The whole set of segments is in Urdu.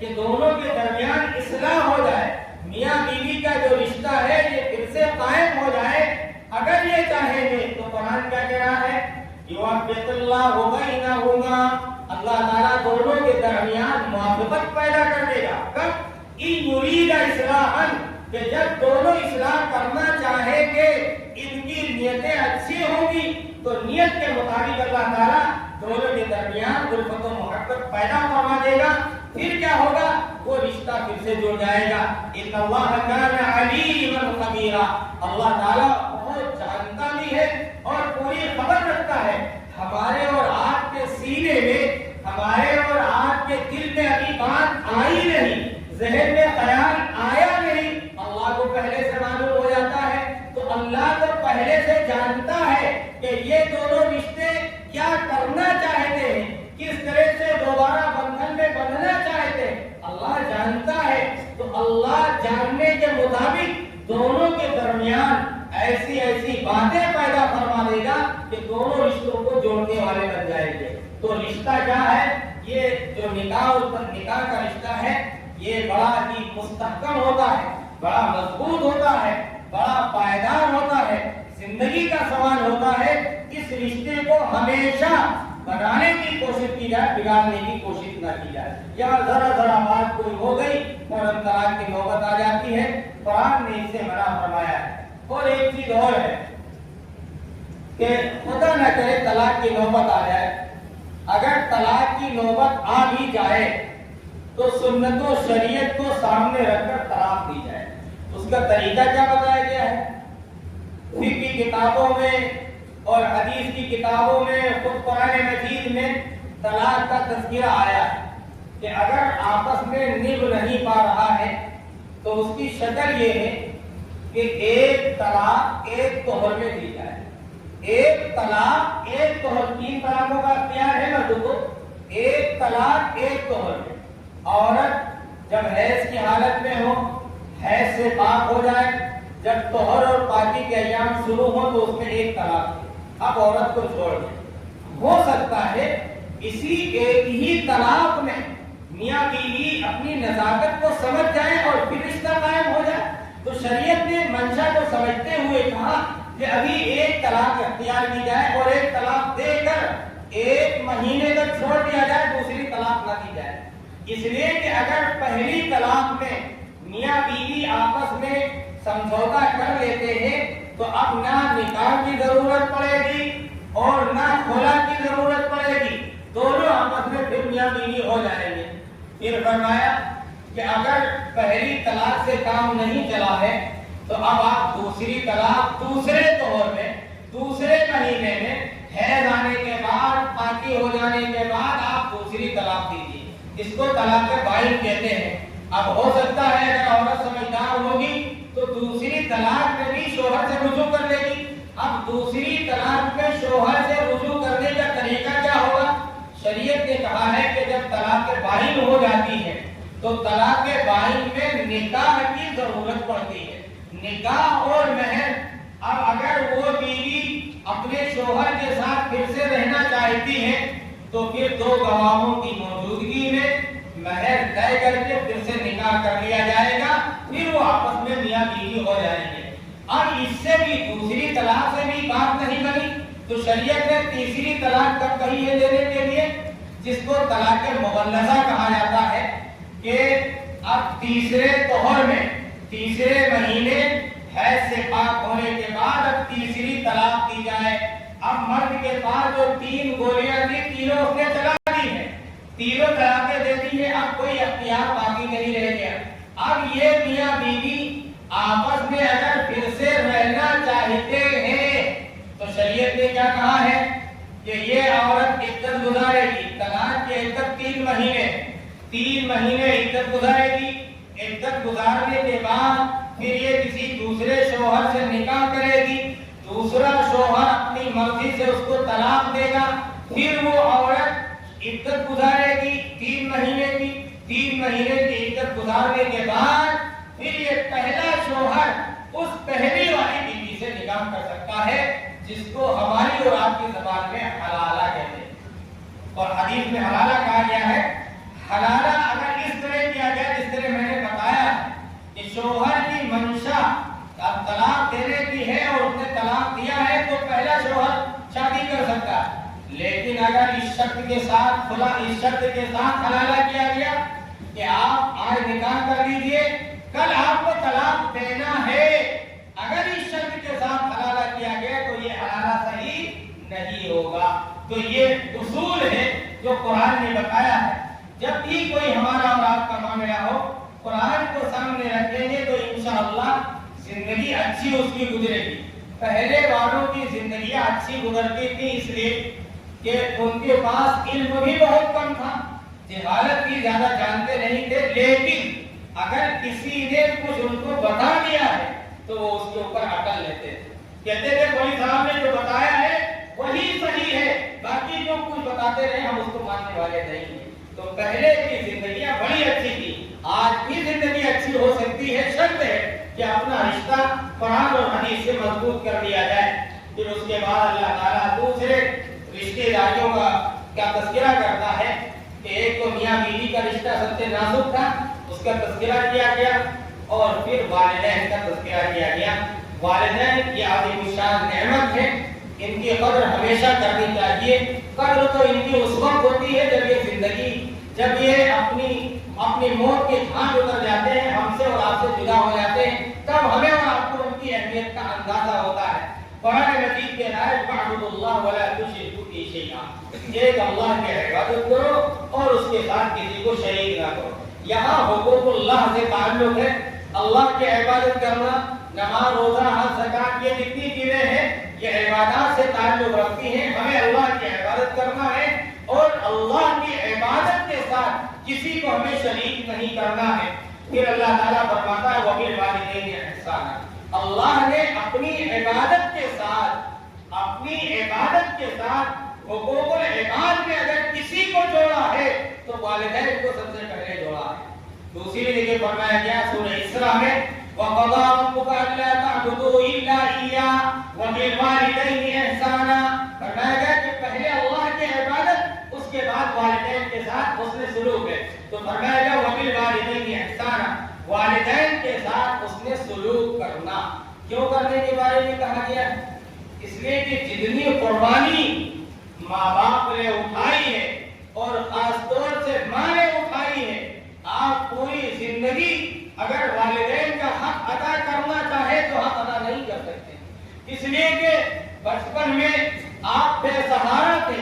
کہ دونوں کے درمیان اصلاح ہو جائے، میاں بیوی کا جو رشتہ ہے یہ پھر سے قائم ہو جائے، اگر یہ چاہیں گے تو قرآن کیا کہہ رہا ہے؟ یوفق اللہ بینہما، اللہ تعالیٰ دونوں کے درمیان موافقت پیدا کر دے گا۔ کب؟ ان یرید اصلاحا، کہ جب دونوں اصلاح کرنا چاہیں گے، ان کی نیتیں اچھی ہوں گی تو نیت کے مطابق اللہ تعالیٰ دونوں کے درمیان الفت و محبت پیدا فرما دے گا۔ پھر کیا ہوگا؟ وہ رشتہ پھر سے جڑ جائے گا۔ ان اللہ کان علیما خبیرا، اللہ تعالیٰ بہت جانتا بھی ہے اور پوری خبر رکھتا ہے۔ ہمارے اور آپ کے سینے میں، ہمارے اور آپ کے دل میں ابھی بات آئی نہیں، ذہن میں خیال آیا نہیں، اللہ کو پہلے سے معلوم ہو جاتا ہے۔ تو اللہ تو پہلے سے جانتا ہے کہ یہ دونوں رشتے کیا کرنا چاہتے ہیں، کس طرح سے دوبارہ بندھن میں بندھنا چاہتے ہیں، اللہ جانتا ہے۔ تو اللہ جاننے کے مطابق دونوں کے درمیان ایسی ایسی باتیں پیدا فرما دے گا کہ دونوں رشتوں کو جوڑنے والے بن جائیں گے۔ تو رشتہ کیا ہے؟ یہ جو نکاح کا رشتہ ہے یہ بڑا ہی مستحکم ہوتا ہے، بڑا مضبوط ہوتا ہے، بڑا پائیدار ہوتا ہے، زندگی کا سوال ہوتا ہے۔ اس رشتے کو ہمیشہ بنانے کی کوشش کی جائے، بگاڑنے کی کوشش نہ کی جائے۔ یہاں ذرا ذرا بات کوئی ہو گئی فوراً طلاق کی نوبت آ جاتی ہے، قرآن نے اسے منع فرمایا ہے۔ اور ایک چیز اور ہے کہ خدا نہ کرے طلاق کی نوبت آ جائے، اگر طلاق کی نوبت آ بھی جائے تو سنت و شریعت کو سامنے رکھ کر طلاق دی جائے۔ اس کا طریقہ کیا بتایا گیا ہے؟ فقہ کی کتابوں میں اور حدیث کی کتابوں میں، خود قرآن مجید میں طلاق کا تذکرہ آیا ہے کہ اگر آپس میں نبھ نہیں پا رہا ہے تو اس کی شکل یہ ہے کہ ایک طلاق ایک طہر میں دی جائے۔ ایک طلاق ایک طہر، 3 طلاقوں کا اختیار ہے مردوں کو، ایک طلاق ایک طہر میں۔ عورت جب حیض کی حالت میں ہو، حیض سے پاک ہو جائے، جب طہر اور پاکی کے ایام شروع ہو تو اس میں ایک طلاق ہے، اب عورت کو چھوڑ دیں۔ ہو سکتا ہے اسی ایک ہی طلاق میں میاں بیوی اپنی نزاکت کو سمجھ جائیں اور پھر رشتہ قائم ہو جائے۔ تو شریعت نے منشا کو سمجھتے ہوئے کہا کہ ابھی ایک طلاق اختیار کی جائے اور ایک طلاق دے کر 1 مہینے تک چھوڑ دیا جائے، دوسری طلاق نہ دی جائے۔ اس لیے کہ اگر پہلی طلاق میں میاں بیوی آپس میں سمجھوتا کر لیتے ہیں تو اب نہ نکاح کی ضرورت پڑے گی اور نہ خلا کی ضرورت پڑے گی، دونوں آپس میں پھر میاں بیوی ہو جائیں گے۔ پھر فرمایا کہ اگر پہلی طلاق سے کام نہیں چلا ہے تو اب آپ دوسری طلاق دوسرے طور میں، دوسرے مہینے میں، حیض آنے کے بعد، پاکی ہو جانے کے بعد آپ دوسری طلاق دیجیے۔ اس کو طلاق بائن کہتے ہیں۔ اب ہو سکتا ہے اگر عورت سمجھدار ہوگی تو دوسری طلاق میں بھی شوہر سے رجوع کر لے گی۔ اب دوسری طلاق میں شوہر سے رجوع کرنے کا طریقہ کیا ہوگا؟ شریعت نے کہا ہے کہ جب طلاق بائن ہو جاتی ہے تو طلاق بائن میں نکاح کی ضرورت پڑتی ہے، نکاح اور مہر۔ اب اگر وہ بیوی اپنے شوہر کے ساتھ پھر سے رہنا چاہتی ہے تو پھر 2 گواہوں کی موجودگی میں مہر طے کر کے پھر سے نکاح کر لیا جائے گا، پھر وہ آپس میں میاں بیوی ہو جائیں گے۔ اب اس سے بھی دوسری طلاق سے بھی بات نہیں بنی تو شریعت نے تیسری طلاق کب کہی ہے دینے کے لیے، جس کو طلاق مغلظہ کہا جاتا ہے، کہ اب تیسرے طہر میں، تیسرے مہینے حیض سے پاک ہونے کے بعد اب تیسری طلاق دی جائے۔ اب مرد کے پاس جو 3 گولیاں تھی، تینوں اس نے چلا دی ہے، تینوں طلاقیں دے دی ہے، اب کوئی اختیار باقی نہیں رہ گیا۔ اب یہ میاں بیوی آپس میں اگر پھر سے رہنا چاہتے ہیں تو شریعت نے کیا کہا ہے کہ یہ عورت عدت گزارے گی۔ طلاق کی عدت 3 مہینے، 3 مہینے عدت گزارے گی۔ عدت گزارنے کے بعد پھر یہ کسی دوسرے شوہر سے نکاح کرے گی، دوسرا شوہر اپنی مرضی سے اس کو طلاق دے گا، پھر وہ عورت عدت گزارے گی 3 مہینے کی۔ 3 مہینے کی عدت گزارنے کے بعد پھر یہ پہلا شوہر اس پہلی والی بیوی سے نکاح کر سکتا ہے، جس کو ہماری اور آپ کی زبان میں حلالہ کہتے ہیں، اور حدیث میں حلالہ کہا گیا ہے۔ حلالہ اگر اس طرح کی ہے اور اس نے طلاق دیا ہے تو پہلا شوہر شادی کر سکتا ہے. لیکن اگر اس شرط کے ساتھ حلالہ کیا گیا کہ آپ آج نکاح کر لیجئے، کل آپ کو طلاق دینا ہے، اگر اس شرط کے ساتھ حلالہ کیا گیا تو یہ حلالہ صحیح نہیں ہوگا. تو یہ اصول ہے جو قرآن نے بتایا ہے. جب بھی کوئی ہمارا اور آپ کا معاملہ ہو، قرآن کو سامنے رکھیں گے تو انشاءاللہ زندگی اچھی اس کی گزرے گی. پہلے والوں کی زندگیاں اچھی گزرتی تھی اس لیے کہ ان کے پاس علم بھی بہت کم تھا، جہالت بھی زیادہ جانتے نہیں تھے. لیکن اگر کسی نے کچھ ان کو بتا دیا ہے تو وہ اس کے اوپر اٹل لیتے تھے. کہتے تھے کوئی صاحب نے جو بتایا ہے وہی صحیح ہے، باقی جو کچھ بتاتے رہے ہم اس کو ماننے والے نہیں ہیں. تو پہلے کی زندگیاں بڑی اچھی تھی. آج بھی زندگی اچھی ہو سکتی ہے، شرط ہے کہ اپنا رشتہ قرآن اور حدیث سے مضبوط کر دیا جائے. پھر اس کے بعد اللہ تعالیٰ دوسرے رشتے داریوں کا تذکرہ کرتا ہے کہ ایک تو میاں بیوی کا رشتہ سب سے نازک تھا، اس کا تذکرہ کیا گیا، اور پھر والدین کا تذکرہ کیا گیا. والدین یہ عظیم الشان نعمت ہے، ان کی قدر ہمیشہ کرنی چاہیے. قدر تو ان کی اس وقت ہوتی ہے جب یہ اپنی موت کے گھاٹ اتر جاتے ہیں، ہم سے اور آپ سے جدا ہو جاتے ہیں، تب ہمیں اور آپ کو ان کی اہمیت کا اندازہ ہوتا ہے. قرآن مجید کے آیت فاعبدوا اللہ ولا تشرکوا بہ شیئا، ایک اللہ کی عبادت کرو اور اس کے ساتھ کسی کو شریک نہ کرو. یہاں حقوق اللہ سے تعلق ہے. اللہ کی عبادت کرنا، نماز، روزہ، حج، زکات، یہ جتنی چیزیں ہیں یہ عبادات سے تعلق رکھتی ہیں. ہمیں اللہ کی عبادت کرنا ہے اور اللہ کی عبادت کے ساتھ کسی کو ہمیں شریک نہیں کرنا ہے. پھر اللہ تعالیٰ فرماتا ہے وَبِالْوَالِدَيْنِ إِحْسَانًا. اللہ نے اپنی عبادت کے ساتھ حقوق العباد میں اگر کسی کو جوڑا ہے تو والدین کو سب سے پہلے جوڑا ہے. دوسری جگہ فرمایا گیا سورہ اسراء میں وَقَضَىٰ رَبُّكَ أَلَّا تَعْبُدُوا إِلَّا إِيَّاهُ وَبِالْوَالِدَيْنِ إِحْسَانًا. فرمایا گیا کہ پہلے اللہ کی عبادت، اس کے بعد والدین کے ساتھ حسن سلوک ہے. تو فرمایا گیا وَبِالْوَالِدَيْنِ إِحْسَانًا، والدین کے ساتھ اس نے سلوک کرنا. کیوں کرنے کے بارے میں کہا گیا؟ اس لیے کہ جتنی قربانی ماں باپ نے اٹھائی ہے اور خاص طور سے ماں نے اٹھائی ہے، آپ پوری زندگی اگر والدین کا حق ادا کرنا چاہے تو حق ادا نہیں کر سکتے. اس لیے کہ بچپن میں آپ بے سہارا تھے،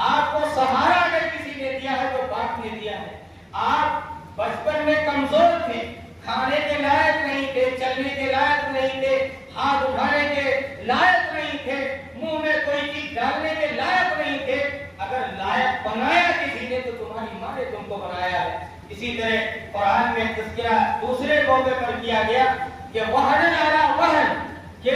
آپ کو سہارا اگر کسی نے دیا ہے تو باپ نے دیا ہے. آپ بچپن میں کمزور تھے، کھانے کے لائق نہیں تھے، چلنے کے لائق نہیں تھے، ہاتھ اٹھانے کے لائق نہیں تھے، منہ میں کوئی چیز ڈالنے کے لائق نہیں تھے. اگر لائق بنایا کسی نے تو تمہاری ماں نے تم کو بنایا ہے. اسی طرح قرآن میں تذکرہ دوسرے موقع پر کیا گیا کہ وہن علی وہن، کہ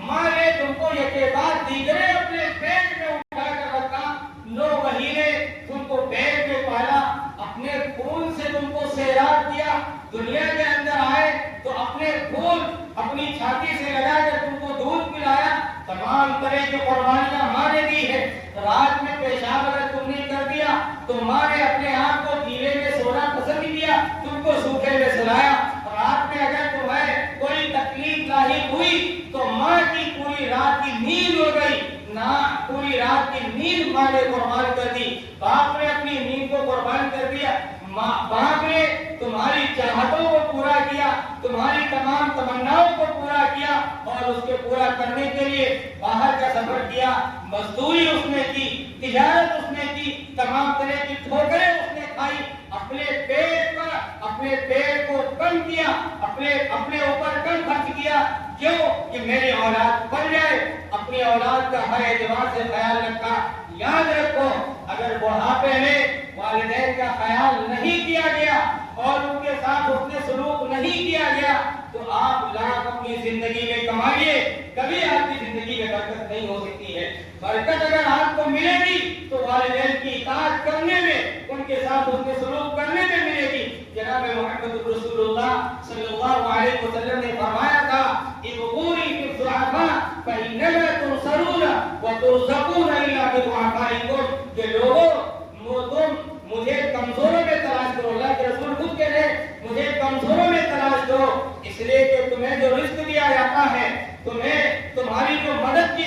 ماں نے تم کو یکے بعد دیگرے اپنے پیٹ میں اٹھا کر رکھا، 9 مہینے تم کو پیٹ میں پالا، اپنے خون سے تم کو سیراب کیا، دنیا کے اندر آئے تو اپنے خون اپنی چھاتی سے لگا کر تم کو دودھ پلایا. تمام طرح کی قربانیاں ماں نے دی ہے. رات میں پیشاب اگر تم نے کر دیا تو ماں نے اپنے آپ کو گیلے میں سونا پسند کیا، تم کو سوکھے میں سلایا. رات میں اگر تمہیں کوئی تکلیف لاحق ہوئی تو ماں کی پوری رات کی نیند اڑ گئی، نہ پوری رات کی نیند ماں نے قربان کر دی. باپ نے اپنی نیند کو قربان کر دیا. باپ نے تمہاری چاہتوں کو پورا کیا، تمہاری تمام تمناؤں کو پورا کیا، اور اس کے پورا کرنے کے لیے باہر کا سفر کیا، مزدوری اس نے کی، تجارت اس نے کی، تمام طرح کی ٹھوکریں اس نے کھائی، اپنے پیٹ کو کم کیا، اپنے اوپر کم خرچ کیا. کیوں؟ کہ میری اولاد بن جائے. اپنی اولاد کا ہر اعتبار سے خیال رکھا. یاد رکھو اگر بڑھاپے میں والدین کا خیال نہیں کیا گیا اور ان کے ساتھ حسن سلوک نہیں کیا گیا تو آپ لاکھ اپنی زندگی میں کمائیے، کبھی آپ کی زندگی میں برکت نہیں ہو سکتی ہے. برکت اگر آپ کو ملے گی تو والدین کی اطاعت کرنے میں، ان کے ساتھ حسن سلوک کرنے میں ملے گی. جناب محمد رسول اللہ صلی اللہ علیہ وسلم نے فرمایا تھا ابغونی فی الضعفاء فإنما تنصرون وترزقون إلا بضعفائكم، کہ لوگوں تم مجھے کمزوروں میں تلاش کرو. اللہ کے رسول خود کہہ رہے مجھے کمزوروں میں تلاش کرو، اس لیے کہ تمہیں جو رزق دیا جاتا ہے، تمہیں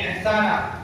ihsana,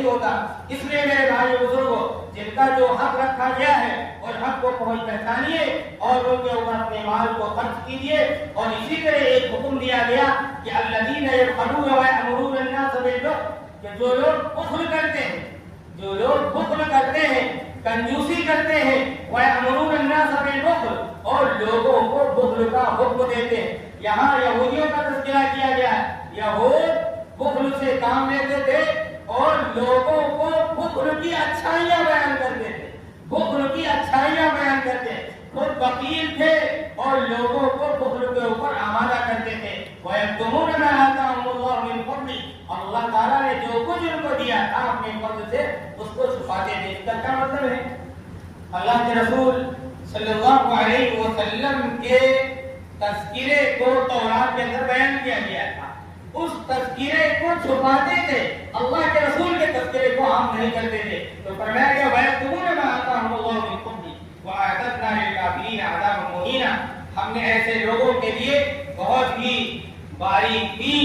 نہیں ہوتا. اس لیے میرے بھائی بزرگوں، جن کا جو حق رکھا گیا ہے اور حق کو پہچانیے اور ان کے اوپر اپنے مال کو خرچ کیجیے. اور اسی طرح ایک حکم دیا گیا کہ الذین یبخلون ویأمرون الناس بالبخل، کہ جو لوگ بخل کرتے ہیں، جو لوگ بخل کرتے ہیں، کنجوسی کرتے ہیں، ویأمرون الناس بالبخل، اور لوگوں کو بخل کا حکم دیتے ہیں. یہاں یہودیوں کا تذکرہ کیا گیا ہے. یہود بخل سے کام لیتے تھے اور لوگوں کو بخل کی اچھائیاں بیان کرتے تھے، بخل کی اچھائیاں بیان کرتے ہیں. خود بخیل تھے اور لوگوں کو بخل کے اوپر آمادہ کرتے تھے. وَيَكْتُمُونَ مَا آتَاهُمُ اللَّهُ مِنْ فَضْلِهِ، اللہ تعالیٰ نے جو کچھ ان کو دیا تھا اپنے فضل سے اس کو چھپاتے تھے. اس کا کیا مطلب ہے؟ اللہ کے رسول صلی اللہ علیہ وسلم کے تذکرے کو تورات کے اندر بیان کیا گیا تھا، اس تذکرے کو چھپاتے تھے، اللہ کے رسول کے تذکرے کو عام نہیں کرتے تھے. تو فرمایا گیا وَيَكْتُمُونَ مَا آتَاهُمُ اللَّهُ مِنْ فَضْلِهِ وَأَعْتَدْنَا لِلْكَافِرِينَ عَذَابًا مُهِينًا، ہم نے ایسے لوگوں کے لیے بہت ہی باریکی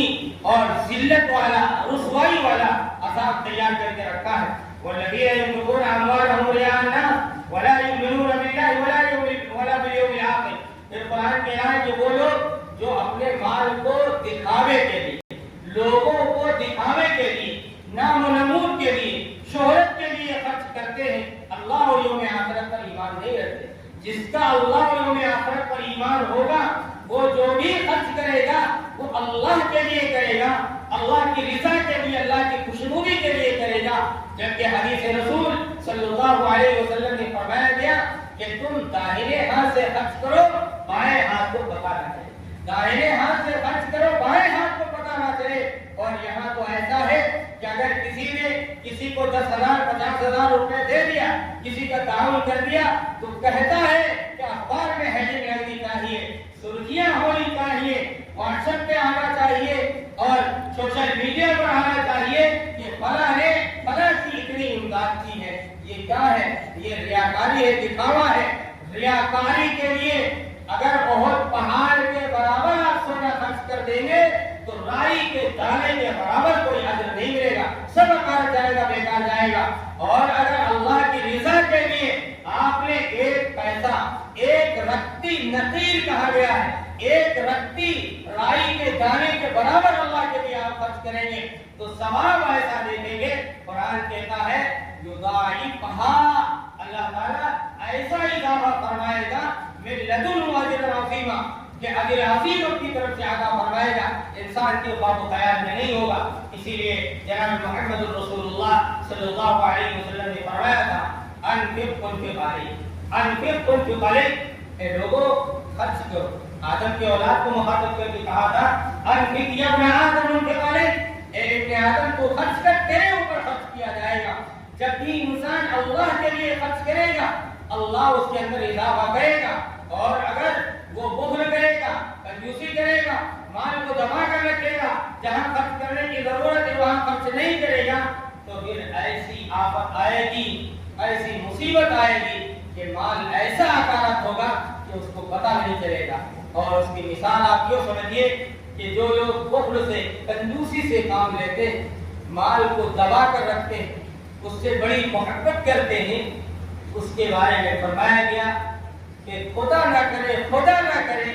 اور ذلت والا، رسوائی والا عذاب تیار کر کے رکھا ہے. وَالَّذِينَ يُنْفِقُونَ أَمْوَالَهُمْ رِئَاءَ النَّاسِ وَلَا يُؤْمِنُونَ بِاللَّهِ وَلَا بِالْيَوْمِ الْآخِرِ. پھر قرآن کے آئے کہ وہ لوگ جو اپنے مال کو دکھاوے کے لیے، لوگوں کو دکھاوے کے لیے، نام و نمود کے لیے، شہرت کے لیے خرچ کرتے ہیں، اللہ اور یوم آخرت پر ایمان نہیں رکھتے. جس کا اللہ اور یوم آخرت پر ایمان ہوگا وہ جو بھی خرچ کرے گا وہ اللہ کے لیے کرے گا، اللہ کی رضا کے لیے، اللہ کی خوشنودی کے لیے کرے گا. جبکہ حدیث رسول صلی اللہ علیہ وسلم نے فرمایا گیا کہ تم داہنے ہاتھ سے خرچ کرو، بائیں ہاتھ کو پتا نہ چلے. داہنے ہاتھ سے خرچ کرو، بائیں ہاتھ کو پتا نہ چلے. اور یہاں تو ایسا ہے کہ اگر کسی نے کسی کو 10,000 50,000 روپے دے دیا، کسی کا تعاون کر دیا، تو کہتا ہے کہ اخبار میں ہیڈنگ لگنی چاہیے، سرخیاں ہونی چاہیے، واٹس ایپ پہ آنا چاہیے اور سوشل میڈیا پر آنا چاہیے کہ فلاں نے فلاں کی اتنی امداد کی ہے. یہ کیا ہے؟ یہ ریاکاری ہے، دکھاوا ہے. ریاکاری کے لیے اگر بہت پہاڑ کے برابر آپ سونا خرچ کر دیں گے تو رائی کے دانے کے برابر کوئی اجر نہیں ملے گا، سب اکار جائے گا، بیکار جائے گا. اور اگر اللہ کی رضا کے لیے آپ نے ایک پیسہ، ایک رتی نقیر کہا گیا ہے، ایک رتی رائی کے دانے کے برابر اللہ کے لیے آپ خرچ کریں گے تو ثواب ایسا دیکھیں گے. قرآن کہتا ہے یضاعفھا، اللہ تعالیٰ ایسا اضافہ فرمائے گا من لدن اجر عظیما، کہ اجر عظیم کی طرف سے عطا فرمائے گا، انسان کے خواب و خیال میں نہیں ہوگا. اسی لیے جناب محمد رسول اللہ صلی اللہ علیہ وسلم نے فرمایا تھا انفق تنفق علیک، انفق تنفق علیک، اے لوگوں خرچ کرو. آدم کے اولاد کو مخاطب کر کے کہا تھا انفق یا ابن آدم انفق علیک، اے ابن آدم کو خرچ کر، تیرے اوپر خرچ کیا جائے گا. جب بھی انسان اللہ کے لیے خرچ کرے گا اللہ اس کے اندر اضافہ کرے گا. اور اگر وہ بخل کرے گا، کنجوسی کرے گا، مال کو جمع کر رکھے گا، جہاں خرچ کرنے کی ضرورت ہے وہاں خرچ نہیں کرے گا، تو پھر ایسی آفت آئے گی، ایسی مصیبت آئے گی کہ مال ایسا اکارت ہوگا کہ اس کو پتہ نہیں چلے گا. اور اس کی مثال آپ یوں سمجھیے کہ جو لوگ بخل سے، کنجوسی سے کام لیتے ہیں، مال کو دبا کر رکھتے ہیں، اس سے بڑی محبت کرتے ہیں، اس کے بارے میں فرمایا گیا کہ خدا نہ کرے، خدا نہ کرے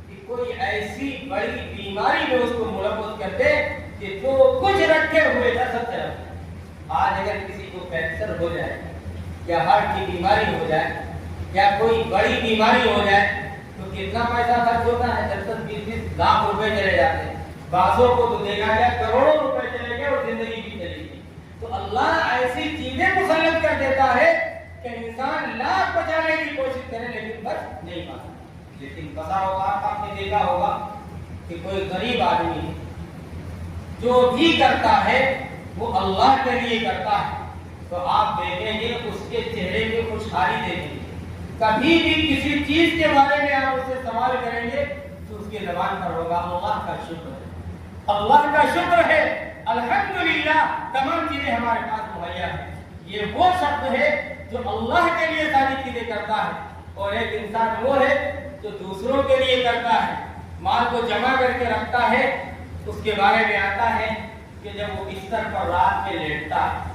کہ کوئی ایسی بڑی بیماری میں اس کو ملوث کر دے کہ جو کچھ رکھے ہوئے تھا سب طرف. آج اگر کسی کو کینسر ہو جائے یا ہارٹ کی بیماری ہو جائے یا کوئی بڑی بیماری ہو جائے تو کتنا پیسہ خرچ ہوتا ہے؟ 10-20 لاکھ روپے چلے جاتے ہیں. بعضوں کو تو دیکھا گیا کروڑوں روپے چلے گئے اور زندگی بھی چلے گئی. تو اللہ ایسی چیزیں مسلط کر دیتا ہے کہ انسان لاکھ بچانے کی کوشش کرے لیکن بچ نہیں پاتا. لیکن بتا ہوگا، آپ نے دیکھا ہوگا کہ کوئی غریب آدمی جو بھی کرتا ہے وہ اللہ کے لیے کرتا ہے تو آپ دیکھیں گے اس کے چہرے پہ خوشحالی دیکھیں گے. کبھی بھی کسی چیز کے بارے میں آپ اس سے سوال کریں گے تو اس کے زبان پر ہوگا اللہ کا شکر ہے، اللہ کا شکر ہے، الحمدللہ تمام چیزیں ہمارے پاس مہیا ہیں. یہ وہ شخص ہے جو اللہ کے لیے ساری چیزیں کرتا ہے. اور ایک انسان وہ ہے جو دوسروں کے لیے کرتا ہے، مال کو جمع کر کے رکھتا ہے. اس کے بارے میں آتا ہے کہ جب وہ بستر پر رات میں لیٹتا ہے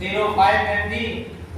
0.5 mg